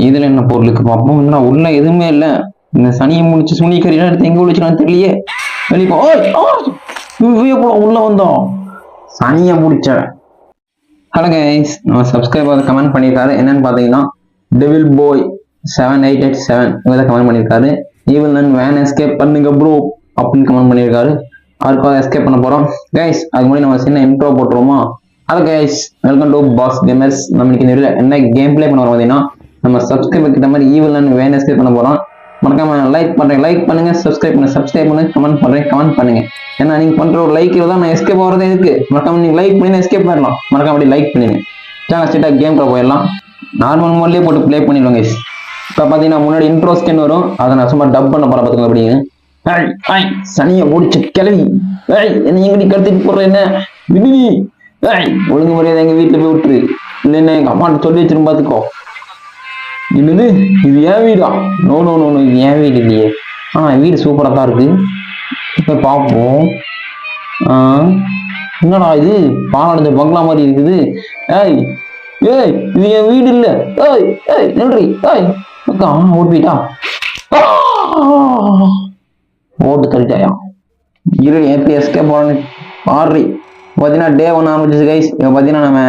இதுல என்ன பொருளுக்கு பார்ப்போம். உள்ள எதுவுமே இல்ல. இந்த சனியை முடிச்சு சுனி கறியெல்லாம் எடுத்து எங்க விழிச்சுனான்னு தெரியலையே. வெளியே உள்ள வந்தோம் சனியை முடிச்ச. ஹலோ கைஸ், நம்ம சப்ஸ்கிரைபர் கமெண்ட் பண்ணியிருக்காரு. என்னன்னு பாத்தீங்கன்னா டெவில் பாய் 7887 இவங்க கமெண்ட் பண்ணியிருக்காரு. ஈவன் நான் வேன் எஸ்கேப் பண்ணுங்க ப்ரோ அப்படின்னு கமெண்ட் பண்ணியிருக்காரு. அவருக்காக எஸ்கேப் பண்ண போறோம் கைஸ். அதுக்கு முன்னாடி நம்ம சின்ன இன்ட்ரோ போட்டுருவோமா? Hello guys, welcome to Boss Gamers. நம்ம இன்னைக்கு என்ன கேம் பிளே பண்ண வரோம் பார்த்தீங்கன்னா, நம்ம சப்ஸ்கிரைபர் கிட்ட மாதிரி ஈவன் நான் வேன் எஸ்கேப் பண்ண போறோம். மறக்காம லைக் பண்ணுங்க, சப்ஸ்கிரைப் பண்ணுங்க, கமெண்ட் பண்ணுங்க. ஏன்னா நீங்க பண்ற ஒரு லைக் தான் நான் எஸ்கேப் ஆகிறது இருக்கு. மறக்காம நீங்க லைக் பண்ணி எஸ்கேப் பண்ணலாம். மறக்காம அப்படி லைக் பண்ணுங்க. ஸ்ட்ரெயிட்டா கேம் போயிடலாம். நார்மல் மோட்லயே போட்டு ப்ளே பண்ணிடுவாங்க. இப்போ பார்த்தீங்கன்னா முன்னாடி இன்ட்ரோ ஸ்கின் வரும், அதை நான் சும்மா டப் பண்ண போறேன். பார்த்துங்க அப்படிங்க. சனியை முடிச்ச கிளவி என்ன எங்கடி கடத்திட்டு போடுற என்ன விடுவி ஒழுங்கு முறையாத எங்க வீட்டுல போய் விட்டுரு. இல்லைன்னா எங்க அம்மாட்ட சொல்லி வச்சிரும் பார்த்துக்கோ. என்னது இது ஏன் வீடா? நோ நோ நோ நோ, இது ஏன் வீடு இல்லையே. வீடு சூப்பரா தான் இருக்கு. இப்ப பார்ப்போம். என்னடா இது பாலடைஞ்ச பங்களா மாதிரி இருக்குது. இது என் வீடு இல்ல. நன்றி. ஓடிட்டா ஓட்டு தள்ளிட்டாயா? இருடி எப்படி எஸ்கேப் போறேன்னு பாரு. பார்த்தீங்கன்னா டே 1 ஆரம்பிச்சு கைஸ். இப்போ பார்த்தீங்கன்னா நம்ம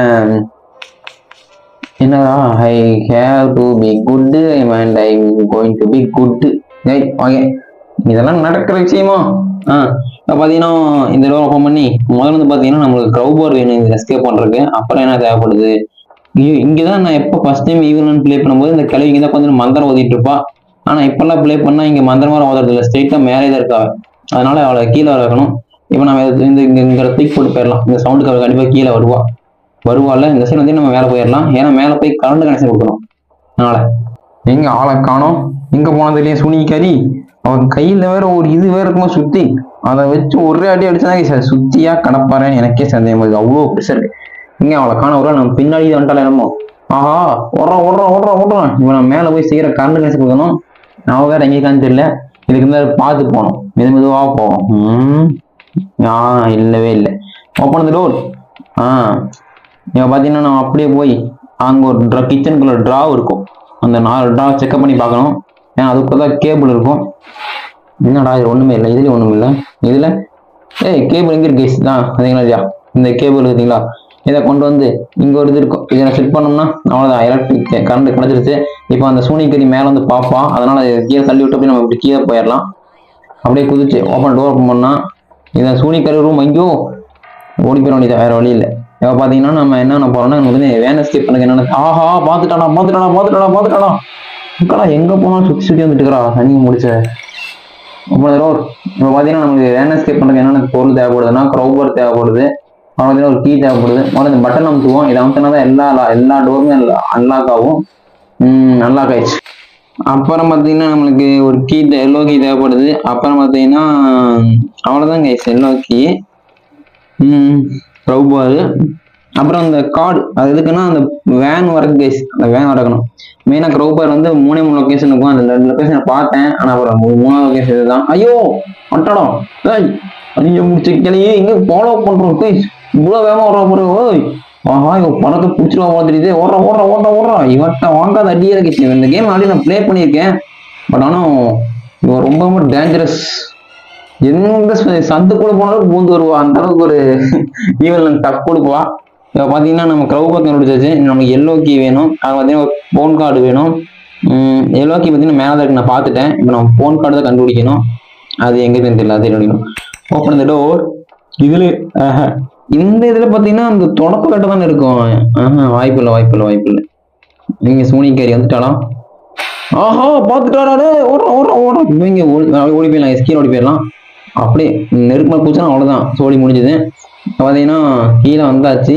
என்னடா I have to be good and I going to be good. Okay, இதெல்லாம் நடக்கிற விஷயமா? இப்போ பார்த்தீங்கன்னா இந்த டோர் ஓப்பன் பண்ணி முதல்ல வந்து பார்த்தீங்கன்னா நம்மளுக்கு க்ரௌபர் வேணும் இந்த எஸ்கேப் பண்ணுறதுக்கு. அப்புறம் என்ன தேவைப்படுது? இங்கதான் நான் எப்போ ஃபர்ஸ்ட் டைம் ஈவன் பிளே பண்ணும்போது இந்த கிளவி இங்கே தான் கொஞ்சம் மந்திரம் ஓதிட்டு இருப்பா. ஆனா இப்பெல்லாம் பிளே பண்ணா இங்க மந்திரமா ஓதுறது இல்லை, ஸ்ட்ரெயிட்டா மேலே தான் இருக்கா. அதனால அவளை கீழே வர வைக்கணும். இப்போ நம்ம இங்க தூக்கி போட்டு போயிடலாம். இந்த சவுண்டுக்கு அவள் கண்டிப்பா கீழே வருவாள். இந்த சைடு வந்து நம்ம மேலே போயிடலாம். ஏன்னா மேலே போய் கரண்ட் கனெக்ஷன் கொடுக்கணும். அதனால எங்க ஆளை காணோம். எங்க போனது இல்லையா சுனி கறி. அவன் கையில வேற ஒரு இது வேற இருக்குமா சுத்தி, அதை வச்சு ஒரே அடி அடிச்சாதான் சுத்தியா கடப்பாறேன்னு எனக்கே சந்தேகம் வருது. அவ்வளோ பெருசா இருக்கு. இங்க அவளை காண ஒரு நம்ம பின்னாடி வந்துட்டால என்னமோ. ஓடுறான். இவன் நம்ம மேலே போய் செய்யற கரண்ட் கனெக்ஷன் கொடுக்கணும். நான் வேற எங்கேக்கான்னு தெரியல. இதுக்கு இருந்தாலும் பார்த்து போகணும். மெதுவா போவோம். இல்லவே இல்லை. Open the door. இவ பார்த்தீங்கன்னா நம்ம அப்படியே போய் அங்கே ஒரு கிச்சனுக்குள்ள ட்ரா இருக்கும். அந்த 4 ட்ரா செக்அப் பண்ணி பார்க்கணும். ஏன்னா அதுக்குள்ளதான் கேபிள் இருக்கும். என்னடா இது ஒண்ணுமே இல்லை, இதுலயும் ஒண்ணுமே இல்லை. இதுல கேபிள் எங்க இருக்கு தான் அதீங்களா இல்லையா? இந்த கேபிள் இருக்குங்களா, இதை கொண்டு வந்து இங்க ஒரு இது இருக்கும். இதை செட் பண்ணோம்னா அவ்வளவுதான், எலக்ட்ரிக் கரண்ட் கிடைச்சிருச்சு. இப்போ அந்த சூனிக்கறி மேல வந்து பார்ப்பான். அதனால கீழே தள்ளி விட்டு போய் நம்ம இப்படி கீழே போயிடலாம். அப்படியே குதிச்சு டோர் ஓப்பன் பண்ணா இதை சூனிக்கறி ரூம் எங்கேயோ ஓடி போயிட வேண்டியது, வேற வழி இல்லை. இப்போ பார்த்தீங்கன்னா நம்ம என்ன போறோம்னா வந்து வேன் எஸ்கேப் பண்ணுங்க. என்னன்னா பார்த்துட்டானா எங்க போனாலும் சுத்தி வந்துட்டு இருக்கிறா சனி முடிச்ச. இப்போ பார்த்தீங்கன்னா நமக்கு வேன் எஸ்கேப் பண்ணுறதுக்கு என்னென்ன பொருள் தேவைப்படுதுன்னா க்ரௌபர் தேவைப்படுது. ஒரு கீ தேவைப்படுது. முதல்ல இந்த பட்டன் அமுத்துவோம். இதை அமுத்தினாதான் எல்லா டோருமே அன்லாக் ஆகும். அன்லாக் ஆயிடுச்சு. அப்புறம் பார்த்தீங்கன்னா நம்மளுக்கு ஒரு கீ எல்லோ கீ தேவைப்படுது. அப்புறம் பார்த்தீங்கன்னா அவ்வளோதான் கைஸ், எல்லோ கீ, க்ரௌபர். அப்புறம் அந்த கார்டு அது எதுக்குன்னா அந்த வேன் வரக்கு கைஸ், அந்த வேன் வரக்கணும். மெயினாக க்ரௌபர் வந்து 3 லொக்கேஷன் இருக்கும். அந்த 2 லொக்கேஷனை பார்த்தேன். ஆனால் அப்புறம் 3ஆவது லொக்கேஷன் இதுதான். ஐயோ அட்டடம் ஐயோ முடிச்ச கிளையே இங்கே ஃபாலோ பண்றோம் கைஸ். இவ்வளவு வேகமா ஓடுற பணத்தை பிடிச்சிருவா போல தெரியுது. ஓடுறா இவட்ட வாங்காத அடியே இருக்கு. இந்த கேம் ஆல்ரெடி நான் பிளே பண்ணியிருக்கேன். பட் ஆனால் இவன் ரொம்ப டேஞ்சரஸ். எந்த சந்து கூட போனாலும் பூந்து வருவா. அந்த அளவுக்கு ஒரு ஈவன் டஃப் கொடுப்பா. இப்போ பார்த்தீங்கன்னா நம்ம க்ரௌபர் கண்டுபிடிச்சாச்சு. நமக்கு எல்லோ கீ வேணும். அது பார்த்தீங்கன்னா ஒரு போன் கார்டு வேணும். எல்லோ கீ பார்த்தீங்கன்னா மேலே இருக்கு, நான் பார்த்துட்டேன். இப்போ நம்ம போன் கார்டு தான் கண்டுபிடிக்கணும். அது எங்கேன்னு தெரியல, அது கண்டுபிடிக்கணும். Open the door. இதுல இந்த இதுல பாத்தீங்கன்னா அந்த தொடப்பு கட்ட தானே இருக்கும். வாய்ப்பு இல்லை. நீங்க சூனிக்கறி வந்துட்டாலாம். பாத்துட்டாரே. இவங்க ஓடி போயிடலாம், கீழே ஓடி போயிடலாம். அப்படியே நெருப்பு மேல பூச்சா அவ்வளவுதான், சோழி முடிஞ்சது. பாத்தீங்கன்னா கீழே வந்தாச்சு.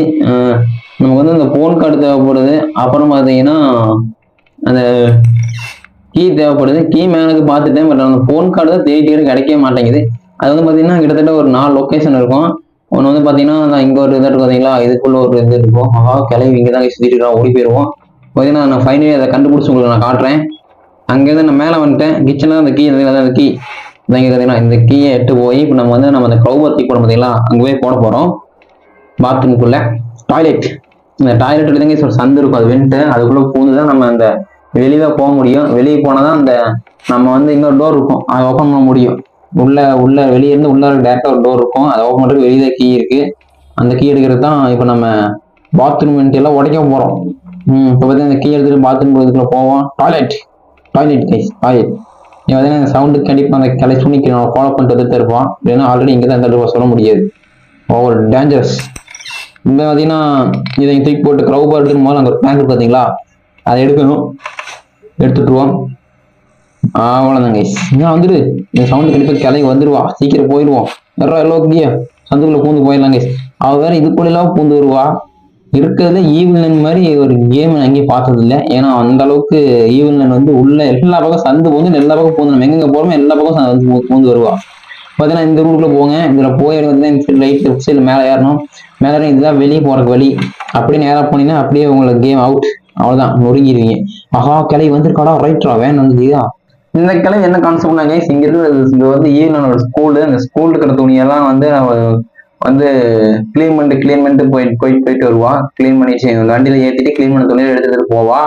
நமக்கு வந்து அந்த போன் கார்டு தேவைப்படுது. அப்புறம் பாத்தீங்கன்னா அந்த கீ தேவைப்படுது. கீ மேனுக்கு பார்த்துட்டேன். பட் அந்த போன் கார்டு தான் தேடி கிடைக்க மாட்டேங்குது. அது வந்து பாத்தீங்கன்னா கிட்டத்தட்ட ஒரு 4 லொக்கேஷன் இருக்கும். ஒன்று வந்து பார்த்தீங்கன்னா இங்கே ஒரு இது இருக்கு பார்த்தீங்களா, இதுக்குள்ள ஒரு இது இருக்கும். கிளவி இங்கே தான் சுற்றிட்டு இருக்கா, ஓடி போயிடுவோம். பார்த்தீங்கன்னா நான் ஃபைனலி அதை கண்டுபிடிச்சி உங்களுக்கு நான் காட்டுறேன். அங்கேருந்து நான் மேலே வந்துட்டேன். கிச்சனில் அந்த கீ அந்த கீ இங்கே பார்த்தீங்கன்னா இந்த கீயை எட்டு போய் இப்போ நம்ம அந்த க்ரௌபர் தூக்கி போட பார்த்தீங்களா, அங்கே போய் போட போகிறோம். பாத்ரூமுக்குள்ள டாய்லெட். இந்த டாய்லெட் எடுத்தீங்க ஒரு சந்து இருக்கும், அது வென்ட்டு அதுக்குள்ளே பூந்து தான் நம்ம அந்த வெளியே போக முடியும். வெளியே போனாதான் அந்த நம்ம வந்து இன்னொரு டோர் இருக்கும், அதை ஓப்பன் பண்ண முடியும். உள்ள வெளியே இருந்து உள்ள டேரக்டா ஒரு டோர் இருக்கும், அதை ஓப்பன் பண்றதுக்கு வெளியே கீ இருக்கு. அந்த கீ எடுக்கிறது தான் இப்போ நம்ம பாத்ரூம் எல்லாம் உடைக்க போறோம். இப்போ பார்த்தீங்கன்னா இந்த கீ எடுத்துட்டு பாத்ரூம் போகிறதுக்குள்ள போவோம். Toilet guys toilet. நீ பார்த்தீங்கன்னா இந்த சவுண்டுக்கு கண்டிப்பாக அந்த கிளை சுனிக்கு ஃபாலோ பண்ணிட்டு வந்துட்டு இருப்பான். இல்லைன்னா ஆல்ரெடி இங்கே தான் இந்த சொல்ல முடியாது, ஓவர் டேஞ்சரஸ். இங்க பார்த்தீங்கன்னா இதை தூக்கி போட்டு க்ரௌ பார் எடுத்துக்கும் போது அங்கே ஒரு பிளாங்க் பார்த்தீங்களா, அதை எடுக்கணும். எடுத்துட்டுருவோம். அவ்வளோதான் கைஸ். இன்னும் வந்துடு, இந்த சவுண்டு கண்டிப்பாக கிளம்பி வந்துடுவா. சீக்கிரம் போயிடுவோம். எல்லோக்கிய சந்துக்குள்ள பூந்து போயிடலாம் கைஸ். அவ வேற இதுக்குள்ளெல்லாம் பூந்து வருவா. இருக்கிறதுல ஈவிலன் மாதிரி ஒரு கேம் அங்கேயும் பார்த்தது இல்லை. ஏன்னா அந்த அளவுக்கு ஈவிலன் வந்து உள்ள எல்லா பக்கம் சந்து பூந்து எல்லா பக்கம் பூந்து நம்ம எங்க போறோமோ எல்லா பக்கம் பூந்து வருவா. பார்த்தீங்கன்னா இந்த ரூம்குள்ள போங்க. இதுல போய் இந்த லைட் லெஃப்ட் சைடு மேலே ஏறணும். மேலே இதுதான் வெளியே போறதுக்கு வழி. அப்படியே நேராக போனீங்கன்னா அப்படியே உங்களுக்கு கேம் அவுட். அவ்வளவுதான், நொறுங்கிடுவீங்க. ஆஹா கிளை வந்துருக்காடா, ரைட்ரா வேன் வந்துதியா. இந்த கிளை என்ன கான்செப்ட்னாங்க, இங்க இருக்கு வந்து ஈவினோட ஸ்கூலு. அந்த ஸ்கூல் இருக்கிற துணியெல்லாம் வந்து வந்து கிளீன் பண்ணிட்டு போயிட்டு வருவா. கிளீன் பண்ணி வண்டியில ஏற்றிட்டு கிளீன் பண்ண துணியில எடுத்துட்டு போவா.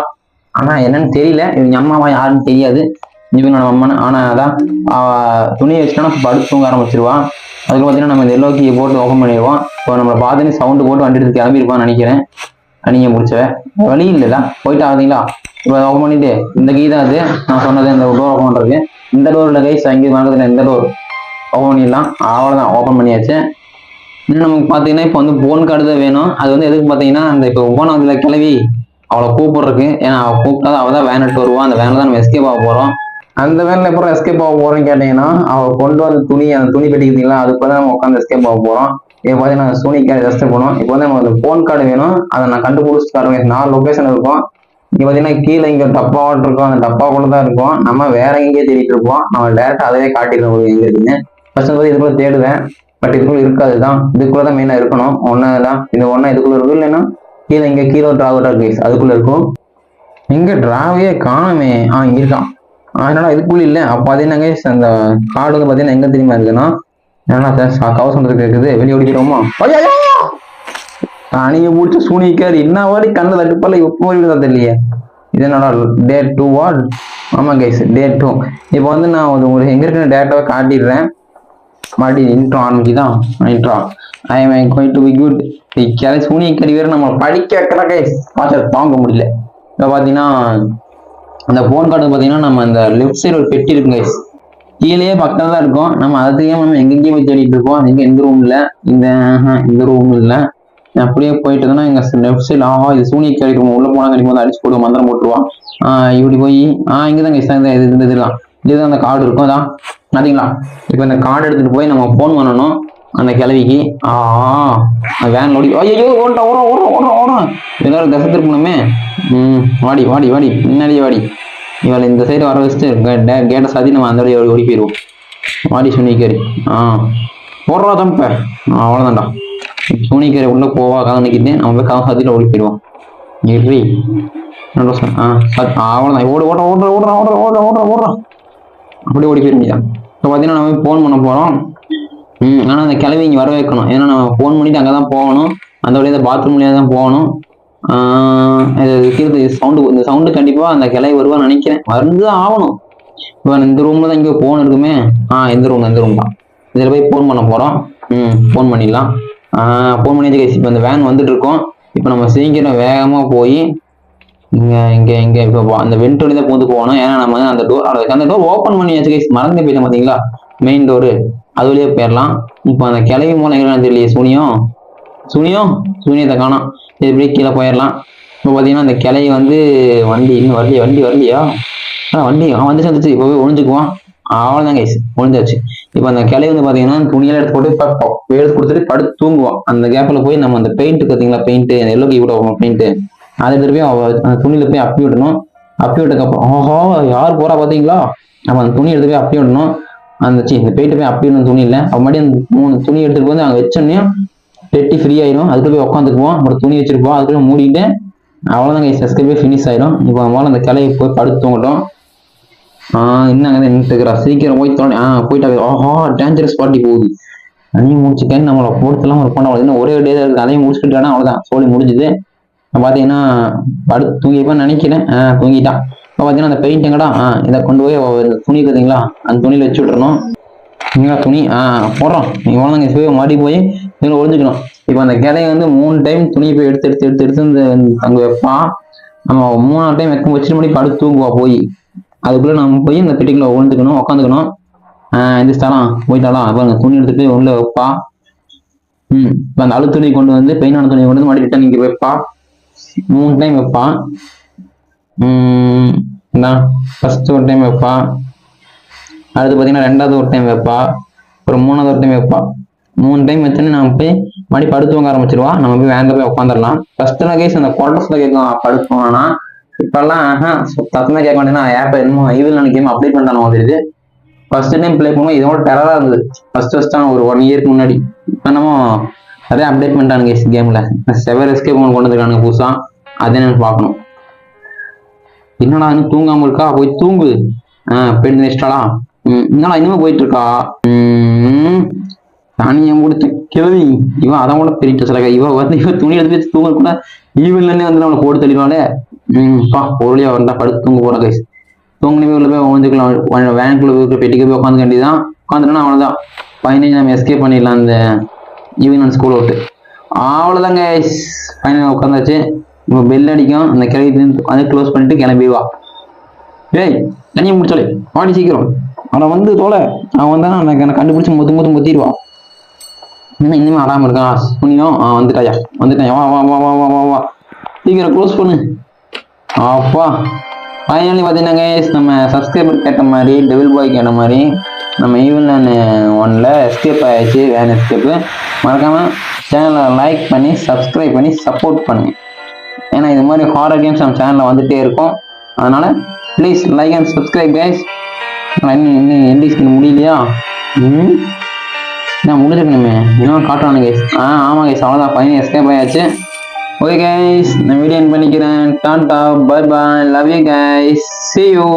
ஆனா என்னன்னு தெரியல, இவங்க அம்மாவா யாருன்னு தெரியாது, இவனோட அம்மான்னு. ஆனா அதான் துணியை வச்சுட்டோம்னா படுத்து தூங்க ஆரம்பிச்சிருவான். அதுக்கு பார்த்தீங்கன்னா நம்ம இந்த எல்லோக்கியை போட்டு ஓப்பன் பண்ணிடுவோம். இப்போ நம்மளை பார்த்துன்னு சவுண்டு போட்டு வண்டி எடுத்து கிளம்பிருப்பான்னு நினைக்கிறேன். நீங்க முடிச்சவ வழி இல்லைதா போயிட்டு ஆகுதுங்களா. இப்போ ஓப்பன் பண்ணிட்டு இந்த கீ தான் அது நான் சொன்னது, இந்த டோர் ஓப்பன் பண்றது. இந்த டோர்ல கைஸ் அங்கே வாங்குறதுல இந்த டோர் ஓப்பன் பண்ணிடலாம். அவ்வளோதான், ஓப்பன் பண்ணியாச்சு. இன்னும் நமக்கு பார்த்தீங்கன்னா இப்போ வந்து போன் கார்டு தான் வேணும். அது வந்து எதுக்கு பார்த்தீங்கன்னா அந்த இப்போ போனதுல கிளவி அவளை கூப்பிடுறதுக்கு. ஏன்னா அவள் கூப்பிட்டாதான் அவள் தான் வேன் எடுத்து வருவான். அந்த வேனில் தான் நம்ம எஸ்கேப் ஆக போகிறோம். அந்த வேனில் எப்போ எஸ்கேப் ஆக போகிறோன்னு கேட்டிங்கன்னா, அவள் கொண்டு வந்த அந்த துணி பெட்டிக்கிறீங்களா, அதுக்கு தான் நம்ம உட்காந்து எஸ்கேப் ஆக போகிறோம். இப்போ பார்த்தீங்கன்னா சோனிக்கார்டு ரெஸ்ட் போகணும். இப்போ வந்து நம்ம போன் கார்டு வேணும். அதை நான் கண்டுபிடிச்சி கார்டு 4 லொக்கேஷன் இருக்கும். இங்கே பார்த்தீங்கன்னா கீழே இங்கே டப்பாவாட்டு இருக்கும். அந்த டப்பாக்குள்ள தான் இருக்கும். நம்ம வேற எங்கேயே தேடிட்டு இருப்போம். நம்ம டேரக்டா அதவே காட்டிடுவோம் எங்க இருக்குன்னு. ஃபர்ஸ்ட் வந்து இதுக்குள்ள தேடுவேன். பட் இதுக்குள்ள இருக்காது தான். இதுக்குள்ள தான் மெயினாக இருக்கணும். ஒன்றுதான் இந்த ஒன்றா இதுக்குள்ள இருக்கும். இல்லைன்னா கீழே இங்கே கீழே டிராவ் கேஸ் அதுக்குள்ள இருக்கும். இங்கே டிராவையே காணுமே. இங்கே இருக்கான். அதனால இதுக்குள்ள இல்லை. அப்போ பார்த்தீங்கன்னா அந்த கார்டு வந்து பார்த்தீங்கன்னா எங்கே தெரியுமா இருக்குன்னா, ஏன்னா கவசம் இருக்குது. வெளியே ஓடிக்கிறோமா, அணிய பூச்சி சூனிக்காரு என்ன வாடி கண்ணு தட்டுப்பால எப்போ தெரியலையே. இது என்னோட டே 2வா? ஆமா கைஸ், டே 2. இப்போ வந்து நான் உங்களுக்கு எங்க இருக்குன்னு டேட்டாவை காட்டிடுறேன். மறுபடியும் இன்ட்ரோ ஆரம்பிச்சுதான். Intro I am going to be good. சூனியக்கடி வேற நம்ம படிக்க வைக்கிற கைஸ், பாச்சா தாங்க முடியல. இப்போ பார்த்தீங்கன்னா அந்த ஃபோன் கார்டு பார்த்தீங்கன்னா நம்ம அந்த லெஃப்ட் சைடு ஒரு பெட்டி இருக்கு கைஸ். கீழே பக்கத்துல தான் இருக்கும். நம்ம அதுக்கே நம்ம எங்கெங்கேயும் போய் தேடிட்டு இருக்கோம். எங்க எந்த ரூம் இல்லை, இந்த ரூம் இல்லை. அப்படியே போயிட்டு தானே எங்க லெஃப்ட் சைடு. இது சூனியக்கு கிடைக்கும். உள்ள போனா கிடைக்கும் வந்து அடிச்சு போடுவோம், மந்திரம் போட்டுருவான். இப்படி போய் இங்கதான் இதுதான் இதுதான் அந்த கார்டு இருக்கும். அதான் பார்த்தீங்களா. இப்போ இந்த கார்டு எடுத்துட்டு போய் நம்ம ஃபோன் பண்ணணும் அந்த கிளவிக்கு. வேன் ஓடி ஐயோ ஓடுறோம் எல்லாரும் தசை திருப்பணுமே. வாடி வாடி வாடி முன்னாடியே வாடி. இவளை இந்த சைடு வர வச்சுட்டு கேட்டை சாத்தி நம்ம அந்த வழியை ஓடி போயிடுவோம். வாடி சூனிக்கறி. போடுறா தம்ப. அவ்வளோதான்டா. சூனிக்கறி உள்ள போவா கவனிக்கிட்டு நம்ம போய் கவனம் சாத்திட்டு ஓடி போயிடுவோம். எரி அவ்வளோதான். ஓடுறான் அப்படியே ஓடி போயிருந்தா. இப்போ பார்த்தீங்கன்னா நம்ம ஃபோன் பண்ண போகிறோம். ஆனால் அந்த கிளவி இங்கே வர வைக்கணும். ஏன்னா நம்ம ஃபோன் பண்ணிட்டு அங்கே தான் போகணும். அந்த வழியாக பாத்ரூம் வழியாக தான் போகணும். இந்த சவுண்டு கண்டிப்பா அந்த கிளை வருவான்னு நினைக்கிறேன். வந்து ஆகணும். இப்போ இந்த ரூம்ல தான் இங்கே போன் இருக்குமே. இந்த ரூம் தான். இதுல போய் போன் பண்ண போறோம். போன் பண்ணிடலாம். போன் பண்ணி இப்போ இந்த வேன் வந்துட்டு இருக்கோம். இப்போ நம்ம சீக்கிரம் வேகமா போய் இங்க இப்போ அந்த வெண்ட் வழி தான் பூந்து போகணும். ஏன்னா நம்ம அந்த டோர் ஓப்பன் பண்ணி வச்சு கைஸ் மறந்து போயிட்டோம் பார்த்தீங்களா. மெயின் டோரு அது வழியே போயிடலாம். இப்போ அந்த கிளவி மூலம் எங்கன்னா தெரியலையே. சூனியத்தை காணோம். இப்படியே கீழே போயிடலாம். இப்போ பார்த்தீங்கன்னா அந்த கிளையை வந்து வண்டி இன்னும் வரலையா. வண்டி வந்துச்சு. இப்போ போய் ஒழிஞ்சுக்குவான். அவ்வளோதான் கைஸ், ஒழிஞ்சாச்சு. இப்போ அந்த கிளை வந்து பார்த்தீங்கன்னா துணியெல்லாம் எடுத்து போட்டு பார்ப்போம். எடுத்து கொடுத்துட்டு படுத்து தூங்குவோம். அந்த கேப்பில் போய் நம்ம அந்த பெயிண்ட் பார்த்தீங்களா, பெயிண்ட் எல்லோ கீ கூட பெயிண்ட் அதை திருப்பி அந்த துணியில போய் அப்பி விடணும். அப்பி விட்டதுக்கப்புறம் யார் போறா பார்த்தீங்களா, நம்ம அந்த துணி எடுத்து போய் அப்பி விடணும். இந்த பெயிண்ட் போய் அப்பி விடணும் துணி இல்லை. மறுபடியும் அந்த 3 துணி எடுத்துட்டு வந்து அங்கே வச்சோன்னே பெட்டி ஃப்ரீ ஆயிடும். அதுக்கு போய் உட்காந்துக்குவோம். அப்புறம் துணி வச்சிருப்போம். அதுக்குள்ள மூடிட்டு அவ்வளோதான் எஸ்கேப் ஃபினிஷ் ஆயிடும். இப்போ நம்மளால அந்த கிளையை போய் படுத்து தூங்கட்டும். என்னங்க நின்றுக்கிறா, சீக்கிரம் போய் போயிட்டா. டேஞ்சரஸ் பார்ட்டி போகுது. அதையும் முடிச்சுட்டேன். நம்மளை பொறுத்தெல்லாம் ஒரு பண்ண இன்னும் ஒரே டே இருக்குது. அதையும் முடிச்சுக்கிட்டானா அவ்வளோதான், சோழி முடிஞ்சுது. பார்த்தீங்கன்னா படுத்து தூங்கிப்பான்னு நினைக்கிறேன். தூங்கிட்டான். இப்போ பார்த்தீங்கன்னா அந்த பெயிண்ட் எங்கடா இதை கொண்டு போய் இந்த துணி இருக்குதுங்களா அந்த துணியில் வச்சு விட்டுறணும். இங்கே துணி போடுறோம். நீங்கள் போனாங்க போய் மாடி போய் இதில் ஒழிஞ்சுக்கணும். இப்போ அந்த கிளையை வந்து 3 டைம் துணியை போய் எடுத்து இந்த அங்கே வைப்பான். நம்ம 3ஆவது டைம் வச்சுட்டு மணி படுத்து தூங்குவா போய். அதுக்குள்ளே நம்ம போய் இந்த பெட்டிக்குள்ள ஒழிஞ்சுக்கணும், உட்காந்துக்கணும். இந்த ஸ்தலம் போயிட்டாலாம் அப்போ அந்த துணி எடுத்துட்டு உள்ள வைப்பா. இப்போ அந்த அழு துணி கொண்டு வந்து பெயினான துணியை கொண்டு வந்து மாடி ரிட்டன் இங்கே வைப்பா. 3 டைம் வைப்பான். ஃபர்ஸ்ட் ஒரு டைம் வைப்பா, அடுத்து பார்த்தீங்கன்னா 2வது ஒரு டைம் வைப்பா, அப்புறம் 3வது ஒரு டைம் வைப்பா. 3 டைம் வச்சோன்னே நம்ம போய் மறுபடி படுத்து வாங்க ஆரம்பிச்சிருவா. நம்ம போய் வேன்ல போய் உட்காந்துடலாம். ஃபர்ஸ்ட்ல கேஸ் அந்த குவார்டர்ஸ்ல கேட்கும் படுத்தோம்னா, இப்பெல்லாம் சத்தமா கேட்க மாட்டேன்னா ஆப் என்னமோ ஈவில் கேம் அப்டேட் பண்ணாலும் வந்துருது. ஃபர்ஸ்ட் டைம் பிளே பண்ணுவோம் இதோட டெரரா இருந்தது. ஃபர்ஸ்ட் தான் ஒரு 1 இயருக்கு முன்னாடி. இப்போ நம்ம நிறைய அப்டேட் பண்ணிட்டானுங்க கேம்ல. செவர் எஸ்கேப் கொண்டு வந்துருக்கானுங்க புதுசா. அதை நான் பார்க்கணும். என்னடா இன்னும் தூங்காம இருக்கா? போய் தூங்கு. போயிட்டு நினைச்சிட்டாளா? என்னடா இன்னுமே போயிட்டு இருக்கா? தானியை முடிச்சு கிளவி இவன் அதை கூட பெரிய சில இவன் துணி எடுத்து வச்சு தூங்க கூட ஈவில்னே வந்து நம்மளை போட்டு தெளிவாளே. பொருளியா வந்தா படுத்து தூங்க போற கைஸ். தூங்கினவே உள்ள போய் உழைஞ்சுக்கலாம். வேனுக்குள்ள போய் பெட்டிக்கு போய் உட்காந்து வேண்டியதான். உட்காந்துட்டோன்னா அவ்வளவுதான். 15 நம்ம எஸ்கேப் பண்ணிடலாம் அந்த ஈவினிங் ஸ்கூல் விட்டு. அவ்வளவுதான் கைஸ். ஃபைனல் உட்காந்தாச்சு. இப்போ பெல் அடிக்கும். அந்த கிளவி அதை க்ளோஸ் பண்ணிட்டு கிளம்பிவா. ஏய் தனியை முடிச்சாலே பாடி சீக்கிரம். அவனை வந்து தோலை அவன் வந்தா எனக்கு கண்டுபிடிச்சி முத்திடுவா. இன்னும் இன்னுமே ஆடாம இருக்கான். புனியும் வந்துட்டாயா வா வா வா வா வா வா வா சீக்கிரம் க்ளோஸ் பண்ணு. அப்பா ஃபைனலி பார்த்தீங்கன்னா கைஸ் நம்ம சப்ஸ்கிரைபர் கேட்ட மாதிரி டெவில் பாய் கேட்ட மாதிரி நம்ம ஈவன் 1ல எஸ்கேப் ஆயிடுச்சு. Van escape. மறக்காம சேனலை லைக் பண்ணி சப்ஸ்கிரைப் பண்ணி சப்போர்ட் பண்ணுங்க. ஏன்னா இது மாதிரி ஹாரர் கேம்ஸ் நம்ம சேனலில் வந்துட்டே இருக்கும். அதனால please like and subscribe guys. இன்னும் என்டி ஸ்கின் முடியலையா? நான் முடிஞ்சிருக்கணுமே. இன்னும் காட்டுறானு கைஸ். ஆமாம் கைஸ் அவ்வளோதான். ஃபைனல் எஸ்கேப் ஆயாச்சு. ஓகே கைஸ் நான் வீடியோ எண்ட் பண்ணிக்கிறேன். Tata bye bye. Love you guys. see you.